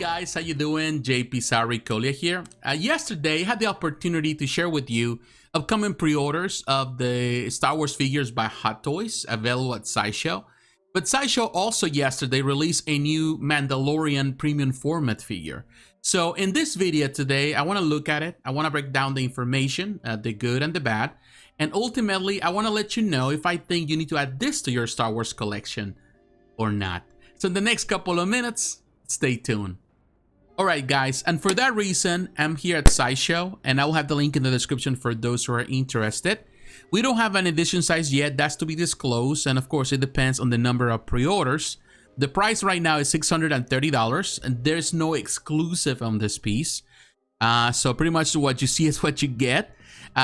guys, how you doing? jpsarrireviews here. Yesterday, I had the opportunity to share with you upcoming pre-orders of the Star Wars figures by Hot Toys, available at Sideshow. But Sideshow also yesterday released a new Mandalorian premium format figure. So in this video today, I want to look at it. I want to break down the information, the good and the bad. And ultimately, I want to let you know if I think you need to add this to your Star Wars collection or not. So in the next couple of minutes, stay tuned. Alright guys, and for that reason, I'm here at Sideshow, and I will have the link in the description for those who are interested. We don't have an edition size yet, that's to be disclosed, and of course it depends on the number of pre-orders. The price right now is $630, and there's no exclusive on this piece. So pretty much what you see is what you get.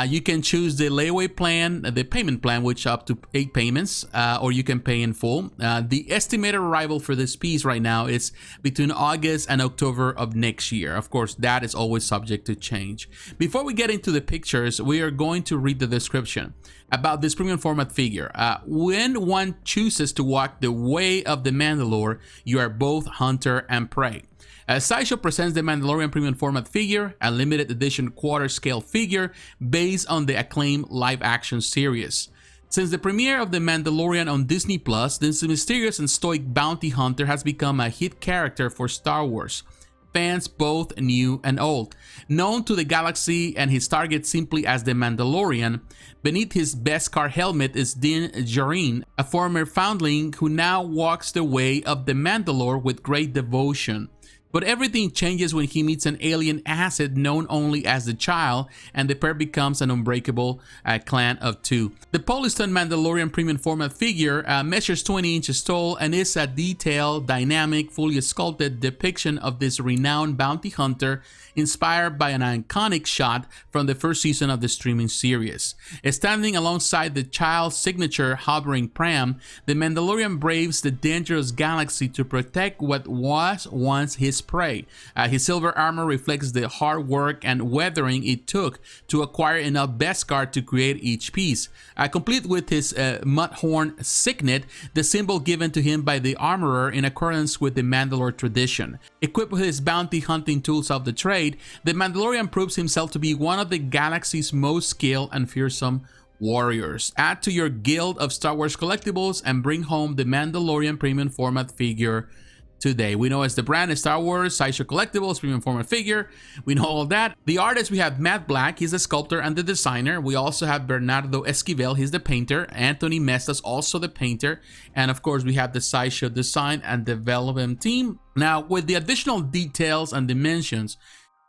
You can choose the layaway plan, the payment plan, which up to 8 payments, or you can pay in full. The estimated arrival for this piece right now is between August and October of next year. Of course, that is always subject to change. Before we get into the pictures, we are going to read the description about this premium format figure. When one chooses to walk the way of the Mandalore, you are both hunter and prey. Sideshow presents the Mandalorian premium format figure, a limited edition quarter-scale figure based on the acclaimed live-action series. Since the premiere of The Mandalorian on Disney+, this mysterious and stoic bounty hunter has become a hit character for Star Wars fans both new and old. Known to the galaxy and his target simply as the Mandalorian, beneath his Beskar helmet is Din Djarin, a former foundling who now walks the way of the Mandalore with great devotion. But everything changes when he meets an alien asset known only as the Child, and the pair becomes an unbreakable clan of two. The Polystone Mandalorian premium format figure measures 20 inches tall and is a detailed, dynamic, fully sculpted depiction of this renowned bounty hunter, inspired by an iconic shot from the first season of the streaming series. Standing alongside the Child's signature hovering pram, the Mandalorian braves the dangerous galaxy to protect what was once his prey. His silver armor reflects the hard work and weathering it took to acquire enough Beskar to create each piece. Complete with his mudhorn signet, the symbol given to him by the armorer in accordance with the Mandalore tradition. Equipped with his bounty hunting tools of the trade, the Mandalorian proves himself to be one of the galaxy's most skilled and fearsome warriors. Add to your guild of Star Wars collectibles and bring home the Mandalorian premium format figure today. We know as the brand is Star Wars, Sideshow Collectibles, premium format figure. We know all that. The artist, we have Matt Black, he's the sculptor and the designer. We also have Bernardo Esquivel, he's the painter. Anthony Mestas, also the painter. And of course, we have the Sideshow design and development team. Now, with the additional details and dimensions,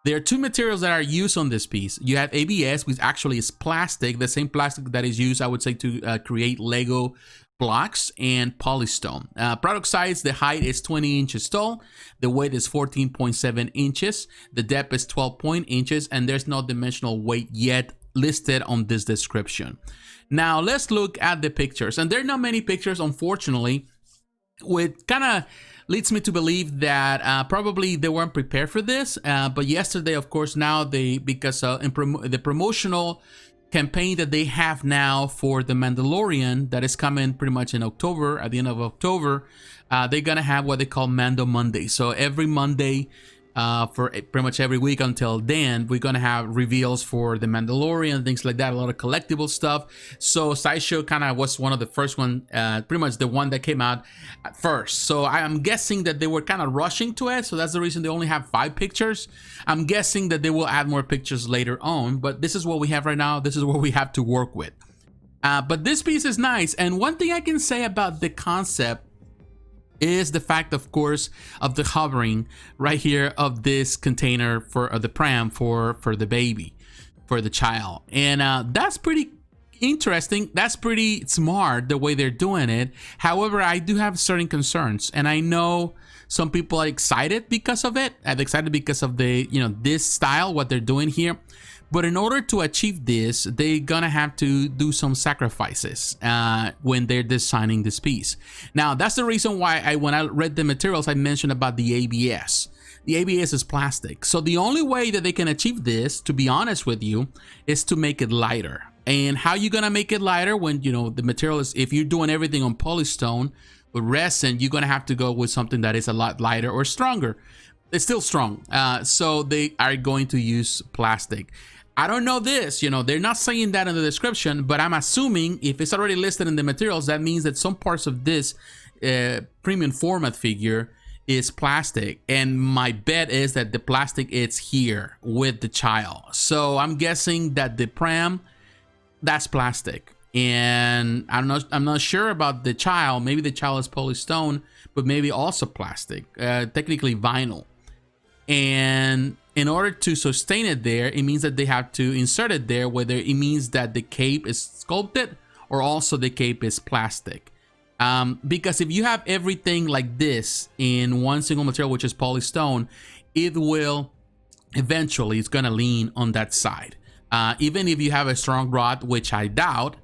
there are two materials that are used on this piece. You have ABS, which actually is plastic, the same plastic that is used, I would say, to create Lego blocks, and polystone. Product size, the height is 20 inches tall, the weight is 14.7 inches, the depth is 12 inches, and there's no dimensional weight yet listed on this description. Now let's look at the pictures, and there are not many pictures, unfortunately, which kind of leads me to believe that probably they weren't prepared for this, but yesterday, of course, now because the promotional campaign that they have now for the Mandalorian that is coming pretty much in October, at the end of October, they're gonna have what they call Mando Monday. So every Monday for pretty much every week until then, we're gonna have reveals for the Mandalorian, things like that, a lot of collectible stuff. So Sideshow kind of was one of the first one, pretty much the one that came out at first. So I'm guessing that they were kind of rushing to it, so that's the reason they only have 5 pictures. I'm guessing that they will add more pictures later on, but this is what we have right now. This is what we have to work with. But this piece is nice, and one thing I can say about the concept is the fact, of course, of the hovering right here of this container for the pram for the baby, for the child. And that's pretty interesting. That's pretty smart the way they're doing it. However, I do have certain concerns, and I know some people are excited because of it. I'm excited because of the, this style, what they're doing here. But in order to achieve this, they're gonna have to do some sacrifices when they're designing this piece. Now, that's the reason why when I read the materials, I mentioned about the ABS. The ABS is plastic. So the only way that they can achieve this, to be honest with you, is to make it lighter. And how you gonna make it lighter when, the material is, if you're doing everything on polystone with resin, you're gonna have to go with something that is a lot lighter or stronger. It's still strong. So they are going to use plastic. I don't know this, they're not saying that in the description, but I'm assuming if it's already listed in the materials, that means that some parts of this premium format figure is plastic. And my bet is that the plastic is here with the child. So I'm guessing that the pram, that's plastic. And I'm not sure about the child. Maybe the child is polystone, but maybe also plastic, technically vinyl. And in order to sustain it there, it means that they have to insert it there, whether it means that the cape is sculpted or also the cape is plastic. Because if you have everything like this in one single material, which is polystone, it will eventually, it's gonna lean on that side. Even if you have a strong rod, which I doubt,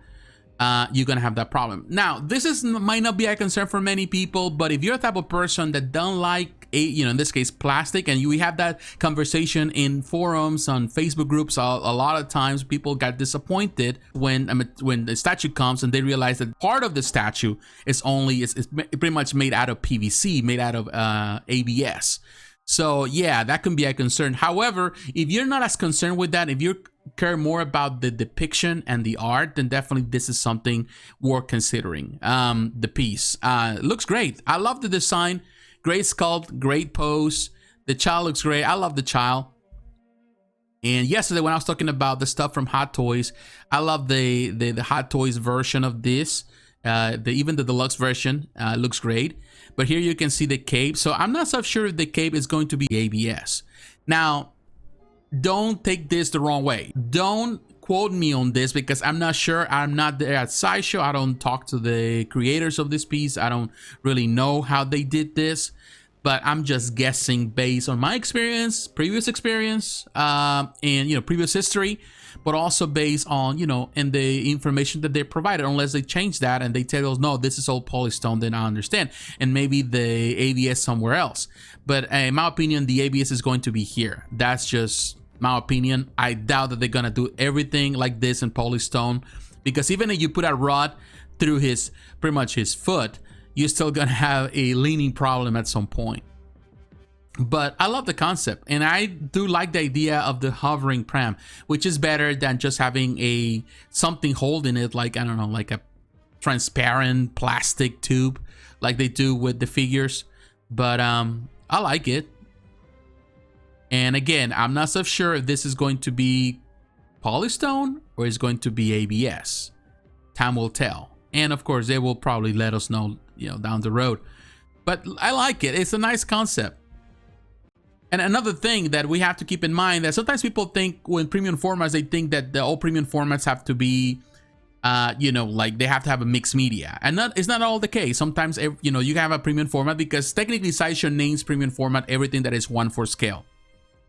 you're gonna have that problem. Now, this might not be a concern for many people, but if you're the type of person that don't like in this case plastic, and we have that conversation in forums on Facebook groups, a lot of times people got disappointed when the statue comes and they realize that part of the statue is pretty much made out of PVC, made out of ABS. So yeah, that can be a concern. However, if you're not as concerned with that, if you care more about the depiction and the art, then definitely this is something worth considering. The piece looks great. I love the design. Great sculpt, great pose. The child looks great. I love the child. And yesterday when I was talking about the stuff from Hot Toys, I love the Hot Toys version of this. Even the deluxe version looks great. But here you can see the cape. So I'm not so sure if the cape is going to be ABS. Now, don't take this the wrong way. Don't quote me on this because I'm not sure. I'm not there at Sideshow. I don't talk to the creators of this piece. I don't really know how they did this, but I'm just guessing based on my experience, previous experience, and previous history, but also based on and the information that they provided. Unless they change that and they tell us no, this is all polystone, then I understand, and maybe the ABS somewhere else. But in my opinion, the ABS is going to be here. That's just my opinion. I doubt that they're gonna do everything like this in polystone, because even if you put a rod through pretty much his foot, you're still gonna have a leaning problem at some point. But I love the concept, and I do like the idea of the hovering pram, which is better than just having something holding it, like I don't know, like a transparent plastic tube like they do with the figures. But I like it. And again, I'm not so sure if this is going to be polystone or is going to be ABS. Time will tell. And of course, they will probably let us know, down the road. But I like it. It's a nice concept. And another thing that we have to keep in mind, that sometimes people think when premium formats, they think that all premium formats have to be, like they have to have a mixed media. And it's not all the case. Sometimes, you have a premium format because technically Sideshow names premium format everything that is 1/4 scale.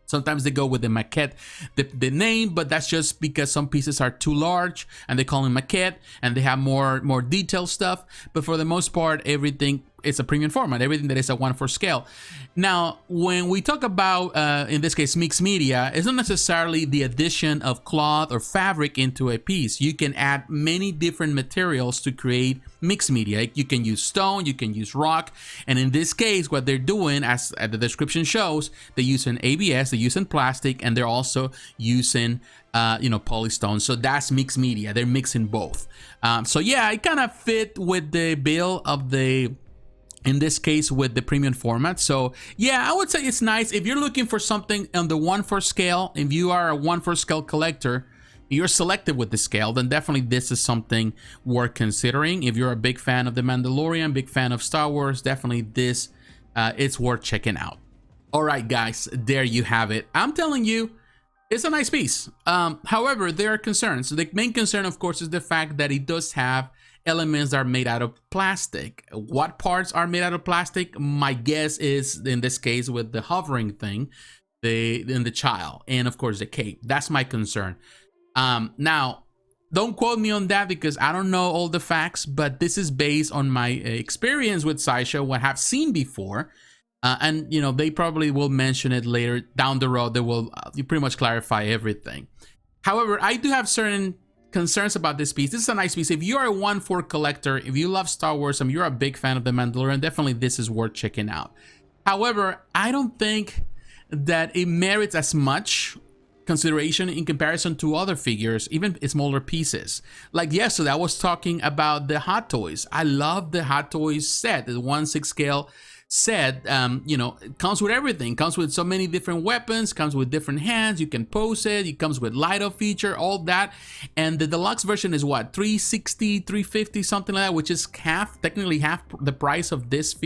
Sometimes they go with the maquette, the name, but that's just because some pieces are too large and they call them maquette and they have more detailed stuff. But for the most part, everything is a premium format, everything that is a 1/4 scale. Now, when we talk about, in this case, mixed media, it's not necessarily the addition of cloth or fabric into a piece. You can add many different materials to create mixed media. You can use stone, you can use rock. And in this case, what they're doing, as the description shows, they're using ABS, they're using plastic, and they're also using polystone. So that's mixed media. They're mixing both. So yeah, it kind of fit with the bill of in this case with the premium format. So yeah, I would say it's nice if you're looking for something on the 1/4 scale. If you are a 1/4 scale collector, you're selective with the scale, then definitely this is something worth considering. If you're a big fan of The Mandalorian, big fan of Star Wars, definitely this it's worth checking out. All right, guys, there you have it. I'm telling you, it's a nice piece. However, there are concerns. The main concern, of course, is the fact that it does have elements that are made out of plastic. What parts are made out of plastic? My guess is, in this case, with the hovering thing, the child, and of course the cape. That's my concern. Now, don't quote me on that because I don't know all the facts, but this is based on my experience with Sideshow, what I've seen before. And they probably will mention it later down the road. They will pretty much clarify everything. However, I do have certain concerns about this piece. This is a nice piece. If you're a 1/4 collector, if you love Star Wars and you're a big fan of The Mandalorian, definitely this is worth checking out. However, I don't think that it merits as much consideration in comparison to other figures, even smaller pieces. Like yesterday, I was talking about the Hot Toys. I love the Hot Toys set, the 1/6 scale set. You know, it comes with everything. Comes with so many different weapons, comes with different hands, you can pose it, it comes with light up feature, all that. And the deluxe version is what, $360, $350, something like that, which is technically half the price of this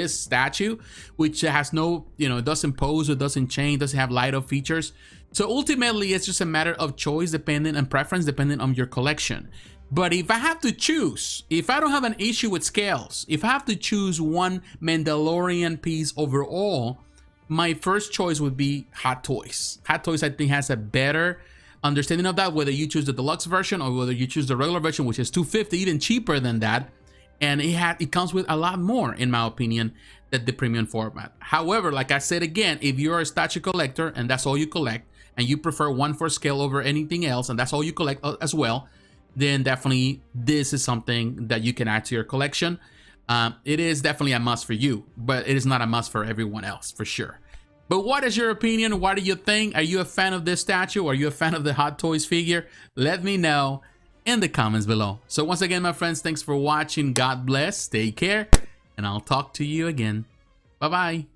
statue, which has no, you know, it doesn't pose, it doesn't change, doesn't have light up features. So ultimately, it's just a matter of choice, depending and preference, depending on your collection. But if I have to choose, if I don't have an issue with scales, if I have to choose one Mandalorian piece overall, my first choice would be Hot Toys. Hot Toys, I think, has a better understanding of that, whether you choose the deluxe version or whether you choose the regular version, which is $250, even cheaper than that. And it comes with a lot more, in my opinion, than the premium format. However, like I said again, if you're a statue collector and that's all you collect, and you prefer 1/4 scale over anything else, and that's all you collect as well, then definitely this is something that you can add to your collection. It is definitely a must for you, but it is not a must for everyone else, for sure. But what is your opinion? What do you think? Are you a fan of this statue? Are you a fan of the Hot Toys figure? Let me know in the comments below. So once again, my friends, thanks for watching. God bless, take care, and I'll talk to you again. Bye-bye.